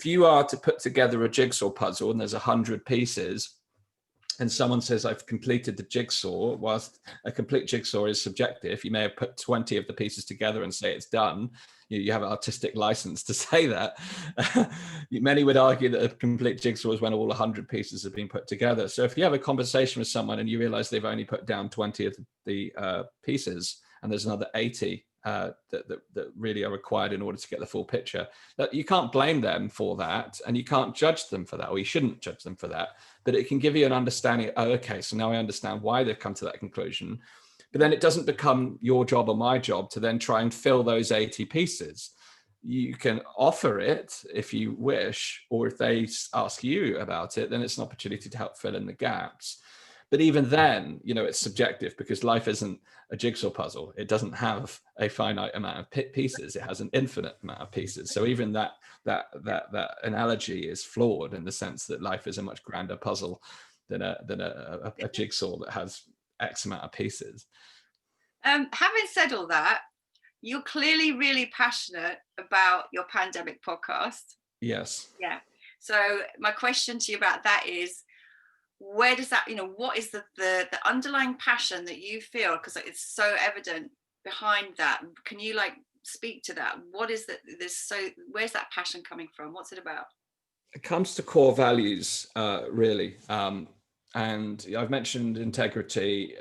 you are to put together a jigsaw puzzle and there's 100 pieces, and someone says, I've completed the jigsaw, whilst a complete jigsaw is subjective, you may have put 20 of the pieces together and say it's done. You have artistic license to say that. Many would argue that a complete jigsaw is when all 100 pieces have been put together. So if you have a conversation with someone and you realize they've only put down 20 of the pieces, and there's another 80 that really are required in order to get the full picture, that you can't blame them for that, and you can't judge them for that, or you shouldn't judge them for that. But it can give you an understanding, oh, okay, so now I understand why they've come to that conclusion. But then it doesn't become your job or my job to then try and fill those 80 pieces. You can offer it if you wish, or if they ask you about it, then it's an opportunity to help fill in the gaps. But even then, it's subjective, because life isn't a jigsaw puzzle. It doesn't have a finite amount of pieces. It has an infinite amount of pieces. So even that analogy is flawed, in the sense that life is a much grander puzzle than a jigsaw that has X amount of pieces. Having said all that, you're clearly really passionate about your pandemic podcast. Yes. Yeah. So my question to you about that is, where does that, what is the underlying passion that you feel, because it's so evident behind that? Can you speak to that. What is that? Where's that passion coming from? What's it about? It comes to core values, really. And I've mentioned integrity.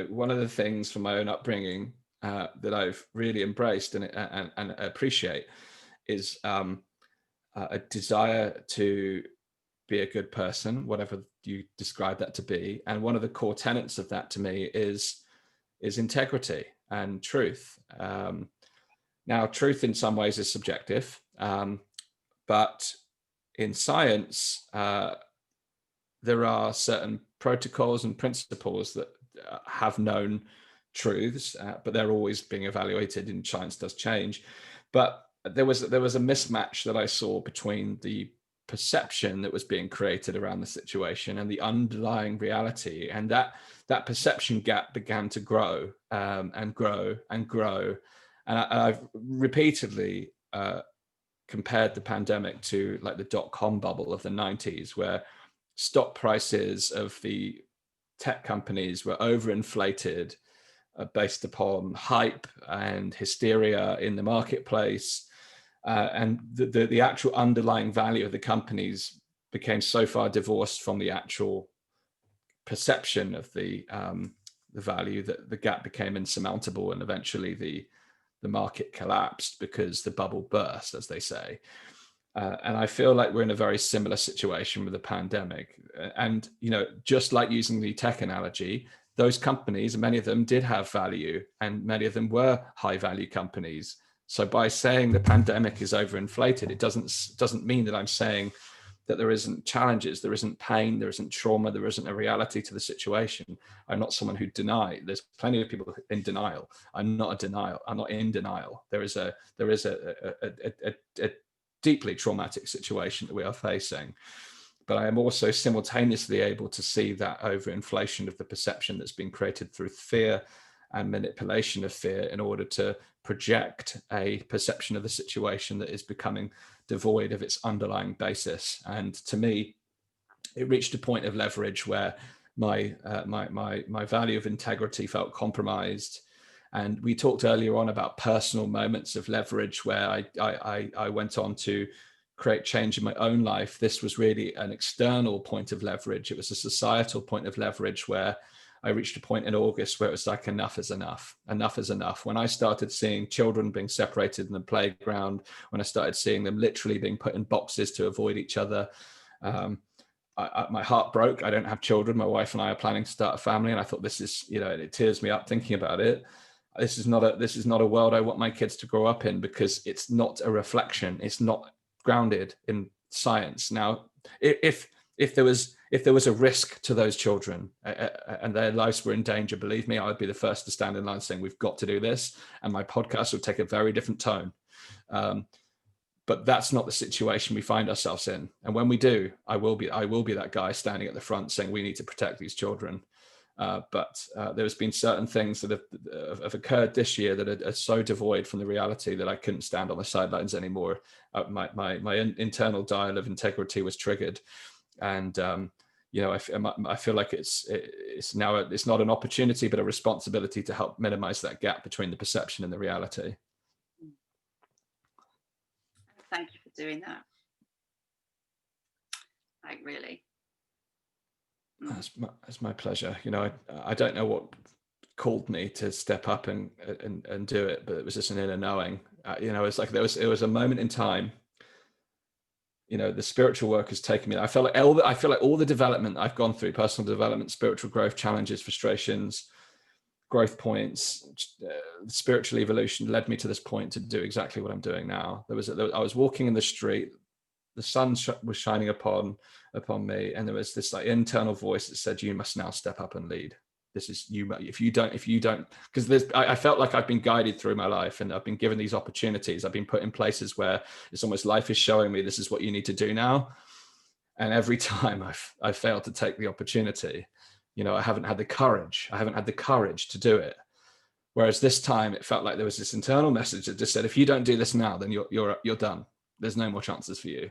One of the things from my own upbringing that I've really embraced and appreciate is a desire to be a good person, whatever you describe that to be. And one of the core tenets of that to me is integrity and truth. Now, truth in some ways is subjective, but in science, there are certain protocols and principles that have known truths, but they're always being evaluated, and science does change. But there was a mismatch that I saw between the perception that was being created around the situation and the underlying reality, and that perception gap began to grow and grow and grow. And I've repeatedly compared the pandemic to like the dot-com bubble of the 90s, where stock prices of the tech companies were overinflated based upon hype and hysteria in the marketplace. And the actual underlying value of the companies became so far divorced from the actual perception of the value that the gap became insurmountable, and eventually the market collapsed because the bubble burst, as they say. And I feel like we're in a very similar situation with the pandemic. And, just like using the tech analogy, those companies, many of them did have value, and many of them were high value companies. So by saying the pandemic is overinflated, it doesn't mean that I'm saying that there isn't challenges, there isn't pain, there isn't trauma, there isn't a reality to the situation. I'm not someone who denies. There's plenty of people in denial. I'm not in denial. There is a deeply traumatic situation that we are facing. But I am also simultaneously able to see that overinflation of the perception that's been created through fear and manipulation of fear in order to project a perception of the situation that is becoming devoid of its underlying basis. And to me, it reached a point of leverage where my value of integrity felt compromised. And we talked earlier on about personal moments of leverage where I went on to create change in my own life. This was really an external point of leverage. It was a societal point of leverage where I reached a point in August where it was like, enough is enough. Enough is enough. When I started seeing children being separated in the playground, when I started seeing them literally being put in boxes to avoid each other, my heart broke. I don't have children. My wife and I are planning to start a family. And I thought, this is, it tears me up thinking about it. This is not a world I want my kids to grow up in, because it's not a reflection. It's not grounded in science. Now, if there was a risk to those children and their lives were in danger, believe me, I would be the first to stand in line saying, we've got to do this. And my podcast would take a very different tone. But that's not the situation we find ourselves in. And when we do, I will be that guy standing at the front saying, we need to protect these children. But there's been certain things that have occurred this year that are so devoid from the reality that I couldn't stand on the sidelines anymore. My internal dial of integrity was triggered. And I feel like it's not an opportunity, but a responsibility to help minimize that gap between the perception and the reality. Thank you for doing that. Like, really. That's my pleasure. I don't know what called me to step up and do it, but it was just an inner knowing. It's like it was a moment in time. The spiritual work has taken me. I feel like all the development I've gone through, personal development, spiritual growth, challenges, frustrations, growth points, spiritual evolution led me to this point to do exactly what I'm doing now. I was walking in the street, the sun was shining upon me, and there was this like internal voice that said, you must now step up and lead. This is you. If you don't, because I felt like I've been guided through my life, and I've been given these opportunities. I've been put in places where it's almost life is showing me this is what you need to do now. And every time I've failed to take the opportunity. I haven't had the courage. To do it. Whereas this time it felt like there was this internal message that just said, if you don't do this now, then you're done. There's no more chances for you.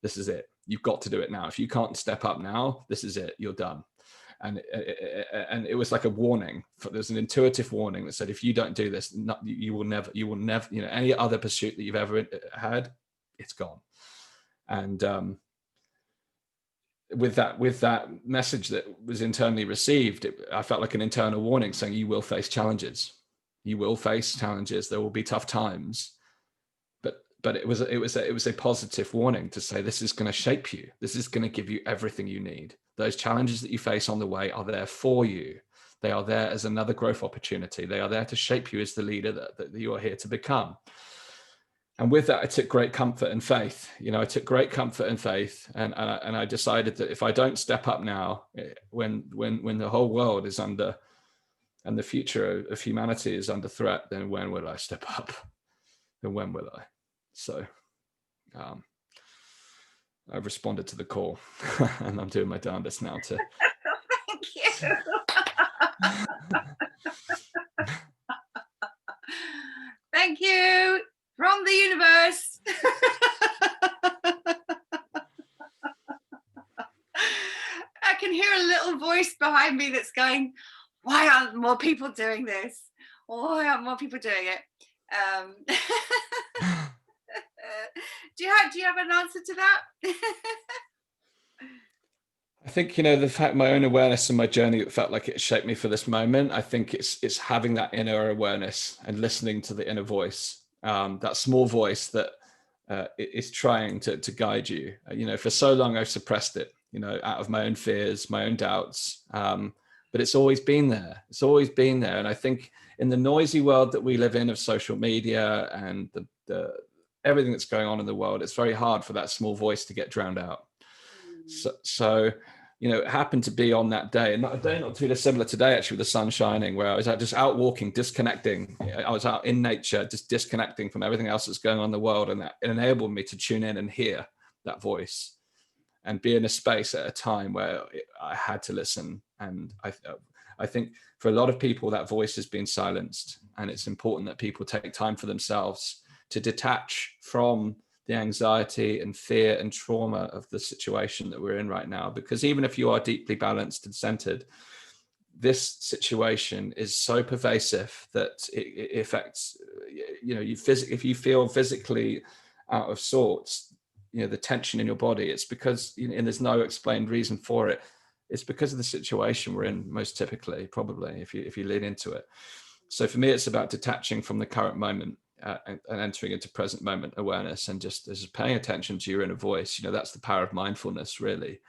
This is it. You've got to do it now. If you can't step up now, this is it. You're done. and it was like a warning. There's an intuitive warning that said, if you don't do this, you will never, you know, any other pursuit that you've ever had, it's gone. And with that message that was internally received, I felt like an internal warning saying, you will face challenges. You will face challenges. There will be tough times. But it was a positive warning to say, this is going to shape you. This is going to give you everything you need. Those challenges that you face on the way are there for you. They are there as another growth opportunity. They are there to shape you as the leader that you are here to become. And with that, I took great comfort and faith. You know, I took great comfort and faith, and I decided that if I don't step up now, when the whole world is under, and the future of humanity is under threat, then when will I step up? Then when will I? So I've responded to the call, and I'm doing my darndest now to. Thank you. Thank you from the universe. I can hear a little voice behind me that's going, why aren't more people doing this? Why aren't more people doing it? Do you have an answer to that? I think, you know, the fact my own awareness and my journey felt like it shaped me for this moment. I think it's having that inner awareness and listening to the inner voice, that small voice that is trying to guide you. You know, for so long I've suppressed it, you know, out of my own fears, my own doubts. But it's always been there. It's always been there. And I think in the noisy world that we live in of social media and the everything that's going on in the world, it's very hard for that small voice to get drowned out. So, you know, it happened to be on that day, and a day not too dissimilar today, actually, with the sun shining, where I was just out walking, disconnecting. I was out in nature, just disconnecting from everything else that's going on in the world. And that it enabled me to tune in and hear that voice and be in a space at a time where I had to listen. And I think for a lot of people, that voice has been silenced. And it's important that people take time for themselves to detach from the anxiety and fear and trauma of the situation that we're in right now. Because even if you are deeply balanced and centered, this situation is so pervasive that it affects, you know, if you feel physically out of sorts, you know, the tension in your body, it's because, you know, and there's no explained reason for it. It's because of the situation we're in, most typically, probably, if you lean into it. So for me, it's about detaching from the current moment and entering into present moment awareness, and just paying attention to your inner voice. You know, that's the power of mindfulness, really.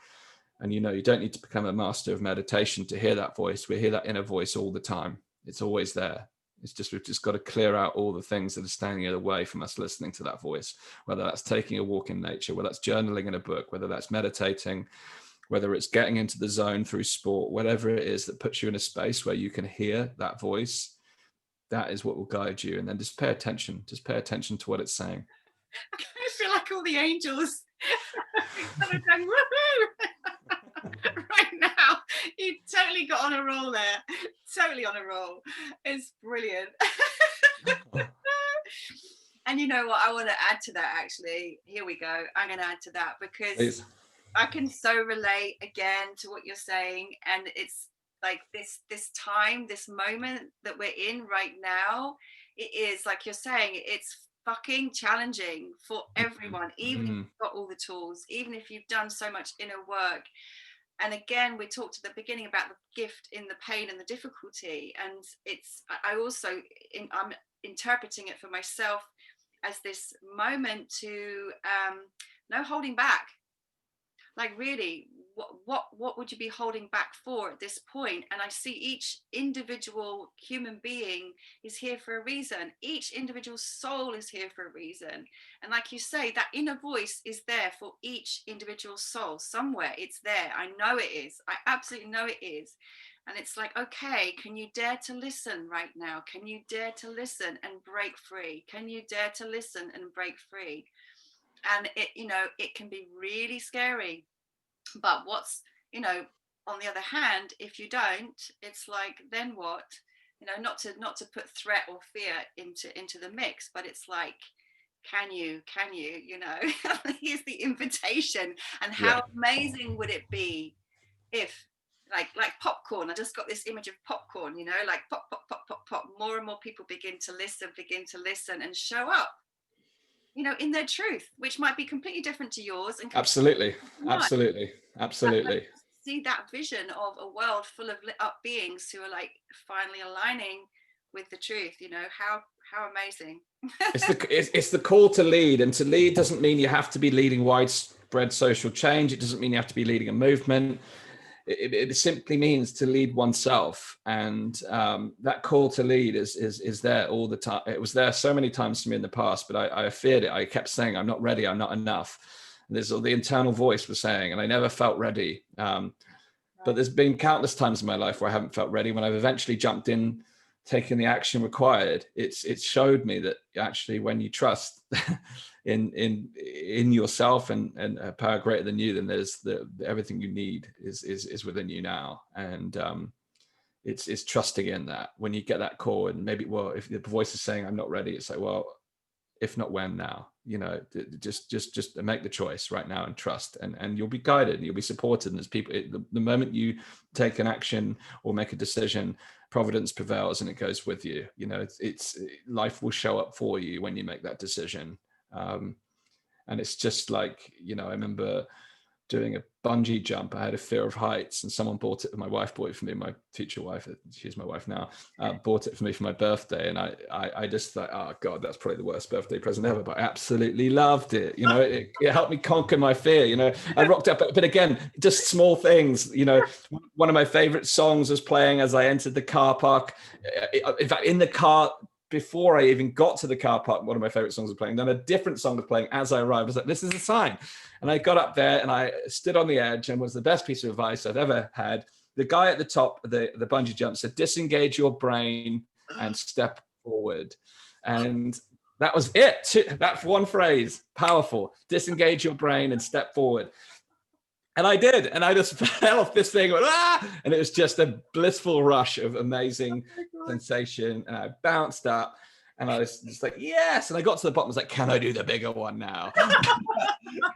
And, you know, you don't need to become a master of meditation to hear that voice. We hear that inner voice all the time. It's always there. It's just, we've just got to clear out all the things that are standing in the way from us listening to that voice, whether that's taking a walk in nature, whether that's journaling in a book, whether that's meditating, whether it's getting into the zone through sport, whatever it is that puts you in a space where you can hear that voice. That is what will guide you. And then just pay attention to what it's saying. I feel like all the angels kind of going, woohoo! Right now. You totally got on a roll there. Totally on a roll. It's brilliant. And you know what? I want to add to that, actually. Here we go. I'm going to add to that because Please. I can so relate again to what you're saying. And it's like this time, this moment that we're in right now, it is, like you're saying, it's fucking challenging for everyone, even if you've got all the tools, even if you've done so much inner work. And again, we talked at the beginning about the gift in the pain and the difficulty. And I also, I'm interpreting it for myself as this moment to no holding back. Like, really, what would you be holding back for at this point? And I see each individual human being is here for a reason. Each individual soul is here for a reason. And like you say, that inner voice is there for each individual soul. Somewhere it's there. I know it is. I absolutely know it is. And it's like, okay, can you dare to listen right now? Can you dare to listen and break free? Can you dare to listen and break free? And it, you know, it can be really scary. But what's, you know, on the other hand, if you don't, it's like, then what? You know, not to put threat or fear into the mix, but it's like, can you, you know, here's the invitation. And how amazing would it be if, like popcorn. I just got this image of popcorn, you know, like pop, pop, pop, pop, pop. More and more people begin to listen and show up, you know, in their truth, which might be completely different to yours. And Absolutely. mine. Absolutely. Absolutely. See that vision of a world full of lit up beings who are like finally aligning with the truth, you know, how amazing. It's the call to lead, and to lead doesn't mean you have to be leading widespread social change. It doesn't mean you have to be leading a movement. It simply means to lead oneself, and that call to lead is there all the time. It was there so many times to me in the past, but I feared it. I kept saying, I'm not ready, I'm not enough. And there's all the internal voice was saying, and I never felt ready. But there's been countless times in my life where I haven't felt ready. When I've eventually jumped in, taken the action required, it's showed me that actually when you trust in yourself and a power greater than you, then there's everything you need is within you now. And it's trusting in that. When you get that call, and maybe, well, if the voice is saying I'm not ready, it's like, well, if not when, now, you know, just make the choice right now and trust, and you'll be guided and you'll be supported. And there's people, the moment you take an action or make a decision, providence prevails and it goes with you. You know, it's life will show up for you when you make that decision. And it's just like, you know, I remember doing a bungee jump. I had a fear of heights, and someone bought it. My wife bought it for me. My future wife, she's my wife now, bought it for me for my birthday. And I just thought, oh God, that's probably the worst birthday present ever. But I absolutely loved it. You know, it helped me conquer my fear. You know, I rocked up, but again, just small things. You know, one of my favorite songs was playing as I entered the car park. In fact, in the car, before I even got to the car park, one of my favorite songs was playing. Then a different song was playing as I arrived. I was like, this is a sign. And I got up there and I stood on the edge, and was the best piece of advice I've ever had. The guy at the top of the bungee jump said, disengage your brain and step forward. And that was it. That's one phrase, powerful. Disengage your brain and step forward. And I did, and I just fell off this thing, went, and it was just a blissful rush of amazing sensation. And I bounced up, and I was just like, yes. And I got to the bottom, I was like, can I do the bigger one now?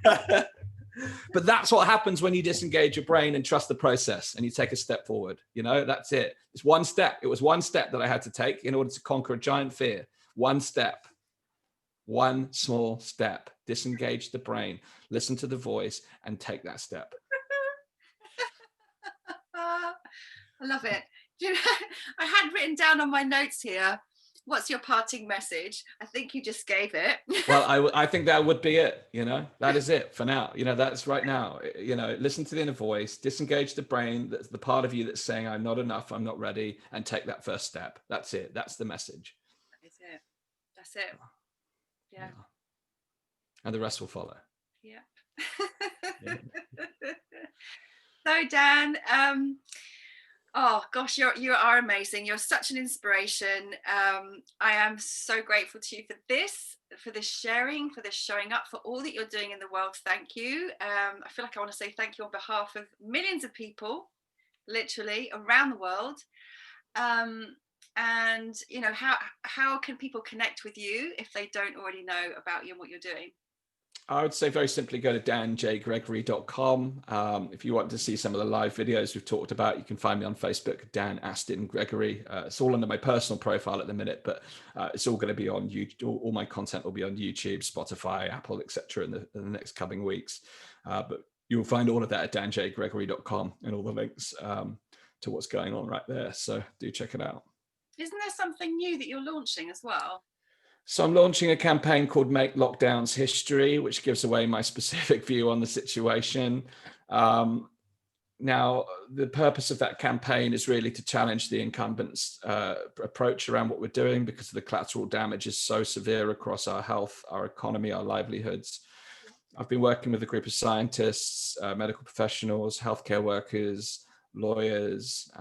But that's what happens when you disengage your brain and trust the process, and you take a step forward. You know, that's it. It's one step. It was one step that I had to take in order to conquer a giant fear. One step. One small step. Disengage the brain, listen to the voice, and take that step. I love it. You know, I had written down on my notes here, what's your parting message? I think you just gave it. Well, I think that would be it. You know, that is it for now. You know, that's right now. You know, listen to the inner voice, disengage the brain, that's the part of you that's saying, I'm not enough, I'm not ready, and take that first step. That's it. That's the message. That is it. That's it. Yeah. And the rest will follow. Yeah. So Dan, oh gosh, you are amazing. You're such an inspiration. I am so grateful to you for this sharing, for this showing up, for all that you're doing in the world. Thank you. I feel like I want to say thank you on behalf of millions of people, literally around the world. And you know, how can people connect with you if they don't already know about you and what you're doing? I would say very simply go to danjgregory.com. If you want to see some of the live videos we've talked about, you can find me on Facebook, Dan Astin-Gregory. It's all under my personal profile at the minute, but it's all going to be on YouTube. All my content will be on YouTube, Spotify, Apple, etc. in the next coming weeks. But you'll find all of that at danjgregory.com, and all the links to what's going on right there. So do check it out. Isn't there something new that you're launching as well? So I'm launching a campaign called Make Lockdowns History, which gives away my specific view on the situation. Now, the purpose of that campaign is really to challenge the incumbents' approach around what we're doing, because the collateral damage is so severe across our health, our economy, our livelihoods. I've been working with a group of scientists, medical professionals, healthcare workers, lawyers,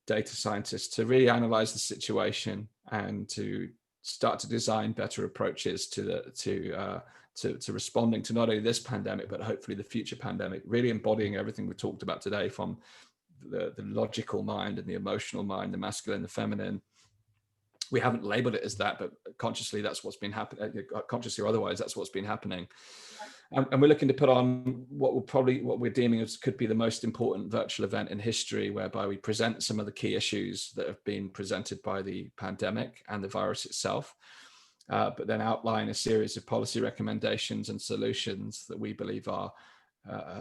data scientists to really analyze the situation and to start to design better approaches to responding to not only this pandemic, but hopefully the future pandemic, really embodying everything we talked about today, from the logical mind and the emotional mind, the masculine, the feminine, We haven't labeled it as that, but consciously that's what's been happening, consciously or otherwise, that's what's been happening. And we're looking to put on what we're deeming as could be the most important virtual event in history, whereby we present some of the key issues that have been presented by the pandemic and the virus itself, but then outline a series of policy recommendations and solutions that we believe are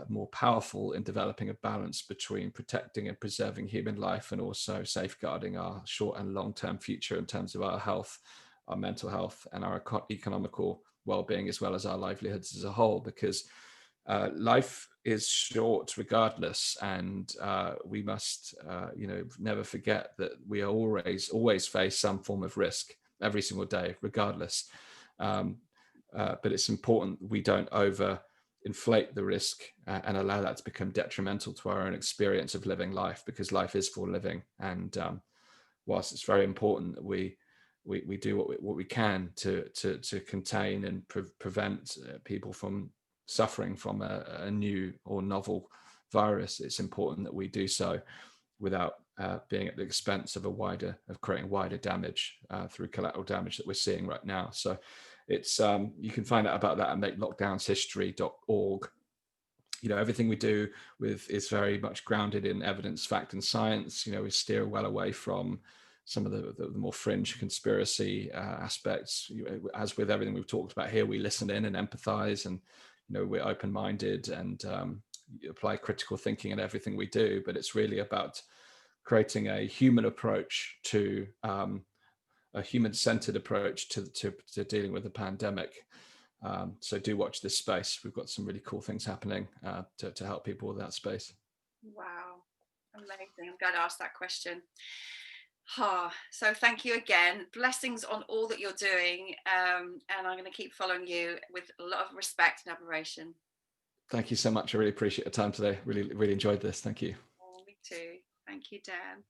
more powerful in developing a balance between protecting and preserving human life and also safeguarding our short and long-term future in terms of our health, our mental health, and our economical well-being, as well as our livelihoods as a whole, because life is short regardless, and we must never forget that we are always face some form of risk every single day regardless, but it's important we don't inflate the risk and allow that to become detrimental to our own experience of living life, because life is for living. And whilst it's very important that we do what we can to contain and prevent people from suffering from a new or novel virus, it's important that we do so without being at the expense of creating wider damage through collateral damage that we're seeing right now. So it's you can find out about that at makelockdownshistory.org. Everything we do is very much grounded in evidence, fact, and science. We steer well away from some of the more fringe conspiracy aspects. As with everything we've talked about here, we listen in and empathize, and we're open-minded and apply critical thinking in everything we do. But it's really about creating a human approach to a human-centered approach to dealing with the pandemic. So do watch this space. We've got some really cool things happening to help people with that space. Wow, amazing. I'm glad I asked that question. So thank you again. Blessings on all that you're doing, and I'm going to keep following you with a lot of respect and admiration. Thank you so much. I really appreciate your time today. Really, really enjoyed this. Thank you. Oh, me too. Thank you, Dan.